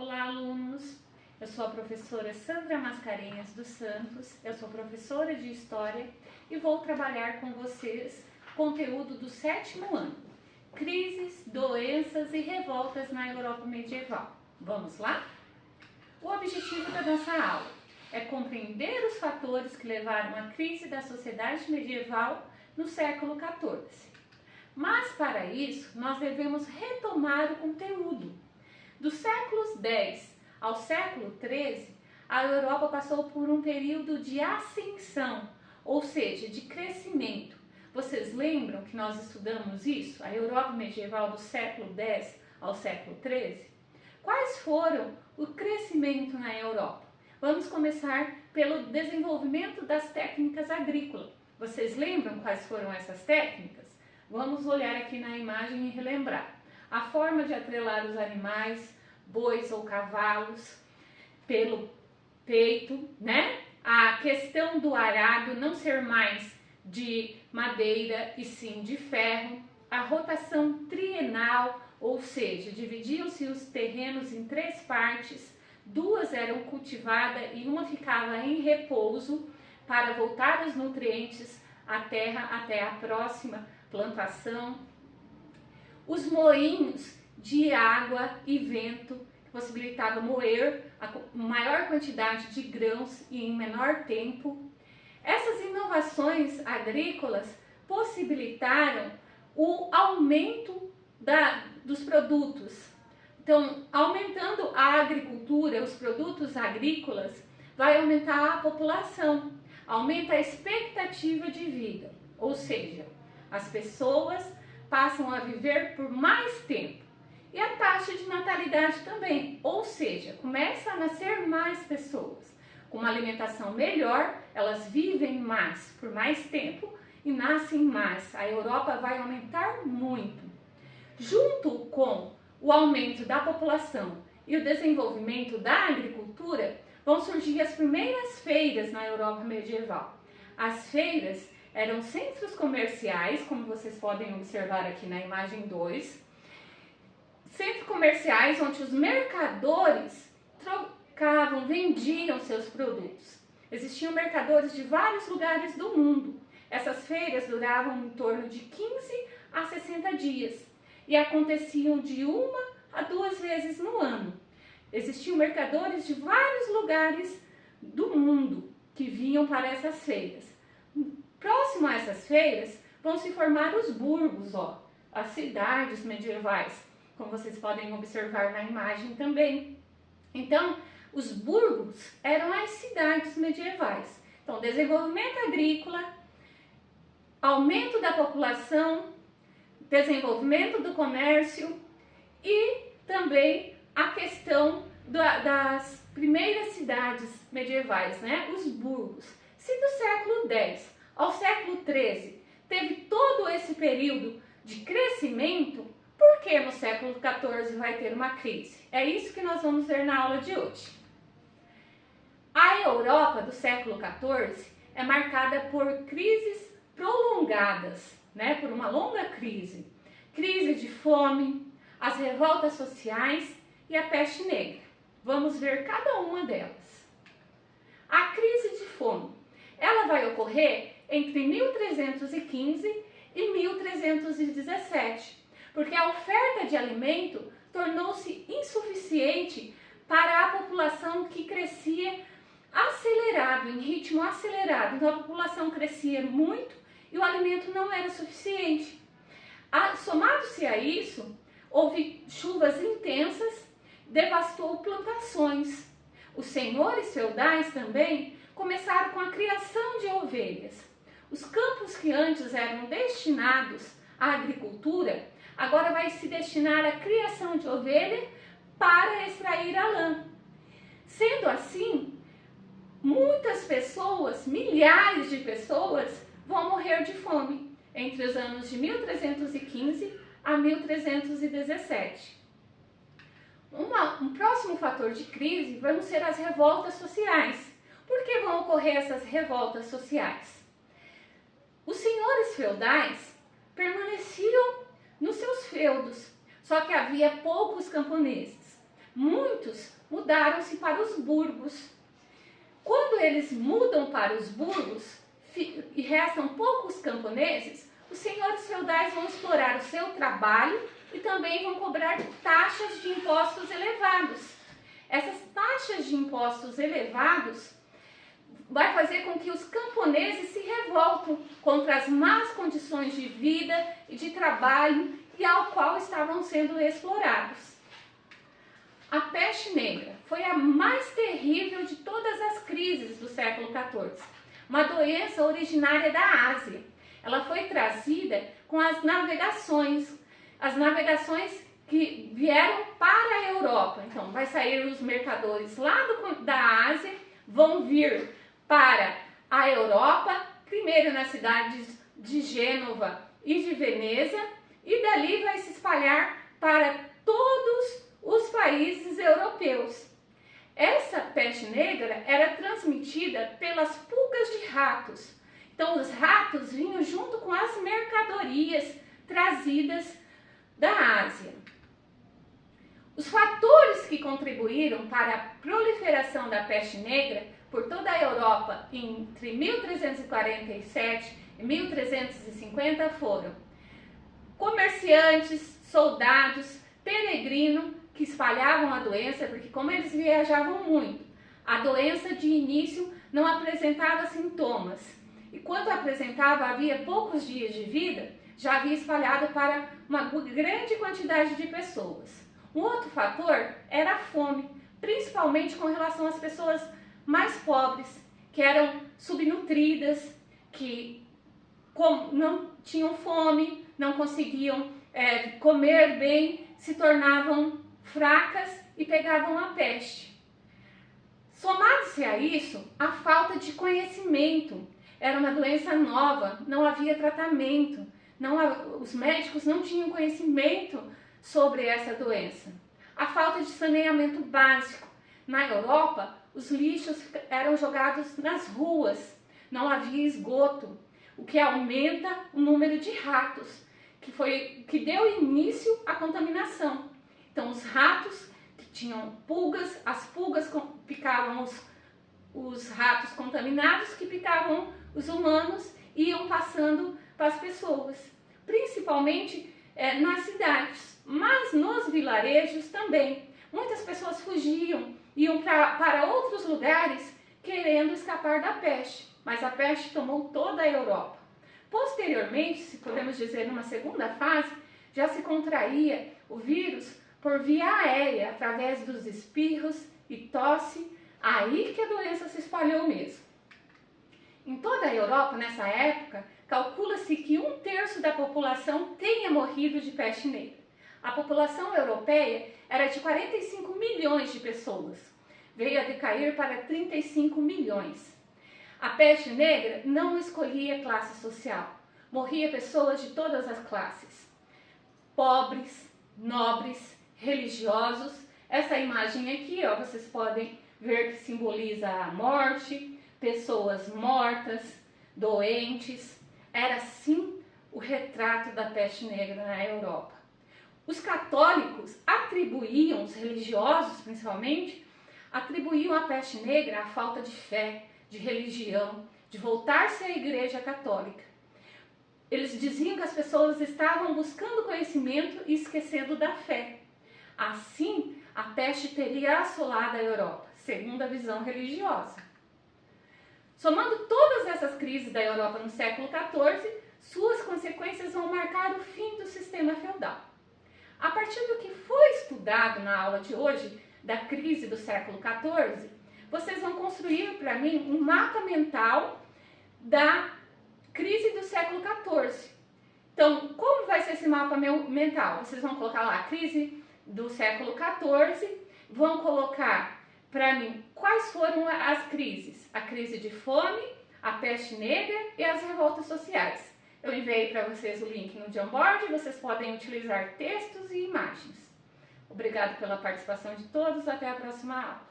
Olá, alunos! Eu sou a professora Sandra Mascarenhas dos Santos, eu sou professora de História e vou trabalhar com vocês conteúdo do 7º ano, Crises, Doenças e Revoltas na Europa Medieval. Vamos lá? O objetivo da nossa aula é compreender os fatores que levaram à crise da sociedade medieval no século XIV. Mas, para isso, nós devemos retomar o conteúdo. Dos séculos X ao século XIII, a Europa passou por um período de ascensão, ou seja, de crescimento. Vocês lembram que nós estudamos isso? A Europa medieval do século X ao século XIII? Quais foram o crescimento na Europa? Vamos começar pelo desenvolvimento das técnicas agrícolas. Vocês lembram quais foram essas técnicas? Vamos olhar aqui na imagem e relembrar. A forma de atrelar os animais, bois ou cavalos, pelo peito, né? A questão do arado não ser mais de madeira e sim de ferro. A rotação trienal, ou seja, dividiam-se os terrenos em 3 partes, 2 eram cultivadas e uma ficava em repouso para voltar os nutrientes à terra até a próxima plantação. Os moinhos de água e vento, que possibilitava moer a maior quantidade de grãos e em menor tempo. Essas inovações agrícolas possibilitaram o aumento dos produtos. Então, aumentando a agricultura, os produtos agrícolas, vai aumentar a população, aumenta a expectativa de vida, ou seja, as pessoas passam a viver por mais tempo. E a taxa de natalidade também, ou seja, começa a nascer mais pessoas. Com uma alimentação melhor, elas vivem mais, por mais tempo e nascem mais. A Europa vai aumentar muito. Junto com o aumento da população e o desenvolvimento da agricultura, vão surgir as primeiras feiras na Europa medieval. As feiras eram centros comerciais, como vocês podem observar aqui na imagem 2, centros comerciais onde os mercadores trocavam, vendiam seus produtos. Existiam mercadores de vários lugares do mundo. Essas feiras duravam em torno de 15 a 60 dias e aconteciam de 1 a 2 vezes no ano. Existiam mercadores de vários lugares do mundo que vinham para essas feiras. Próximo a essas feiras vão se formar os burgos, as cidades medievais, como vocês podem observar na imagem também. Então, os burgos eram as cidades medievais. Então, desenvolvimento agrícola, aumento da população, desenvolvimento do comércio e também a questão das primeiras cidades medievais, né? Os burgos. Se do século X ao século XIII teve todo esse período de crescimento, por que no século XIV vai ter uma crise? É isso que nós vamos ver na aula de hoje. A Europa do século XIV é marcada por crises prolongadas, né? Por uma longa crise. Crise de fome, as revoltas sociais e a peste negra. Vamos ver cada uma delas. A crise de fome, ela vai ocorrer entre 1315 e 1317, porque a oferta de alimento tornou-se insuficiente para a população que crescia acelerado, em ritmo acelerado. Então a população crescia muito e o alimento não era suficiente. Somado-se a isso, houve chuvas intensas, devastou plantações. Os senhores feudais também começaram com a criação de ovelhas. Os campos que antes eram destinados à agricultura, agora vai se destinar à criação de ovelha para extrair a lã. Sendo assim, muitas pessoas, milhares de pessoas, vão morrer de fome entre os anos de 1315 a 1317. Um próximo fator de crise vão ser as revoltas sociais. Por que vão ocorrer essas revoltas sociais? Os senhores feudais permaneciam nos seus feudos, só que havia poucos camponeses. muitos mudaram-se para os burgos. Quando eles mudam para os burgos e restam poucos camponeses, os senhores feudais vão explorar o seu trabalho e também vão cobrar taxas de impostos elevados. Essas taxas de impostos elevados vai fazer com que os camponeses se revoltem contra as más condições de vida e de trabalho e ao qual estavam sendo explorados. A peste negra foi a mais terrível de todas as crises do século XIV, uma doença originária da Ásia. Ela foi trazida com as navegações que vieram para a Europa. Então, vai sair os mercadores lá da Ásia, vão vir para a Europa, primeiro nas cidades de Gênova e de Veneza, e dali vai se espalhar para todos os países europeus. Essa peste negra era transmitida pelas pulgas de ratos. Então, os ratos vinham junto com as mercadorias trazidas da Ásia. Os fatores que contribuíram para a proliferação da peste negra por toda a Europa entre 1347 e 1350 foram comerciantes, soldados, peregrinos que espalhavam a doença, porque como eles viajavam muito, a doença de início não apresentava sintomas. E quando apresentava, havia poucos dias de vida, já havia espalhado para uma grande quantidade de pessoas. Um outro fator era a fome, principalmente com relação às pessoas mais pobres, que eram subnutridas, que não tinham fome, não conseguiam comer bem, se tornavam fracas e pegavam a peste. Somado-se a isso, a falta de conhecimento. Era uma doença nova, não havia tratamento, os médicos não tinham conhecimento sobre essa doença. A falta de saneamento básico. Na Europa, os lixos eram jogados nas ruas, não havia esgoto, o que aumenta o número de ratos, que deu início à contaminação. Então, os ratos que tinham pulgas, as pulgas picavam os ratos contaminados, que picavam os humanos e iam passando para as pessoas, principalmente nas cidades, mas nos vilarejos também. Muitas pessoas fugiam, iam para outros lugares querendo escapar da peste, mas a peste tomou toda a Europa. Posteriormente, se podemos dizer numa segunda fase, já se contraía o vírus por via aérea, através dos espirros e tosse, aí que a doença se espalhou mesmo. Em toda a Europa, nessa época, calcula-se que 1/3 da população tenha morrido de peste negra. A população europeia era de 45 milhões de pessoas, veio a decair para 35 milhões. A peste negra não escolhia classe social, morria pessoas de todas as classes, pobres, nobres, religiosos. Essa imagem aqui, ó, vocês podem ver que simboliza a morte, pessoas mortas, doentes. Era assim o retrato da peste negra na Europa. Os católicos atribuíam, os religiosos principalmente, atribuíam a peste negra à falta de fé, de religião, de voltar-se à Igreja Católica. Eles diziam que as pessoas estavam buscando conhecimento e esquecendo da fé. Assim, a peste teria assolado a Europa, segundo a visão religiosa. Somando todas essas crises da Europa no século XIV, suas consequências vão marcar o fim do sistema feudal. A partir do que foi estudado na aula de hoje, da crise do século XIV, vocês vão construir para mim um mapa mental da crise do século XIV. Então, como vai ser esse mapa mental? Vocês vão colocar lá a crise do século XIV, vão colocar para mim quais foram as crises. A crise de fome, a peste negra e as revoltas sociais. Eu enviei para vocês o link no Jamboard, vocês podem utilizar textos e imagens. Obrigado pela participação de todos, até a próxima aula.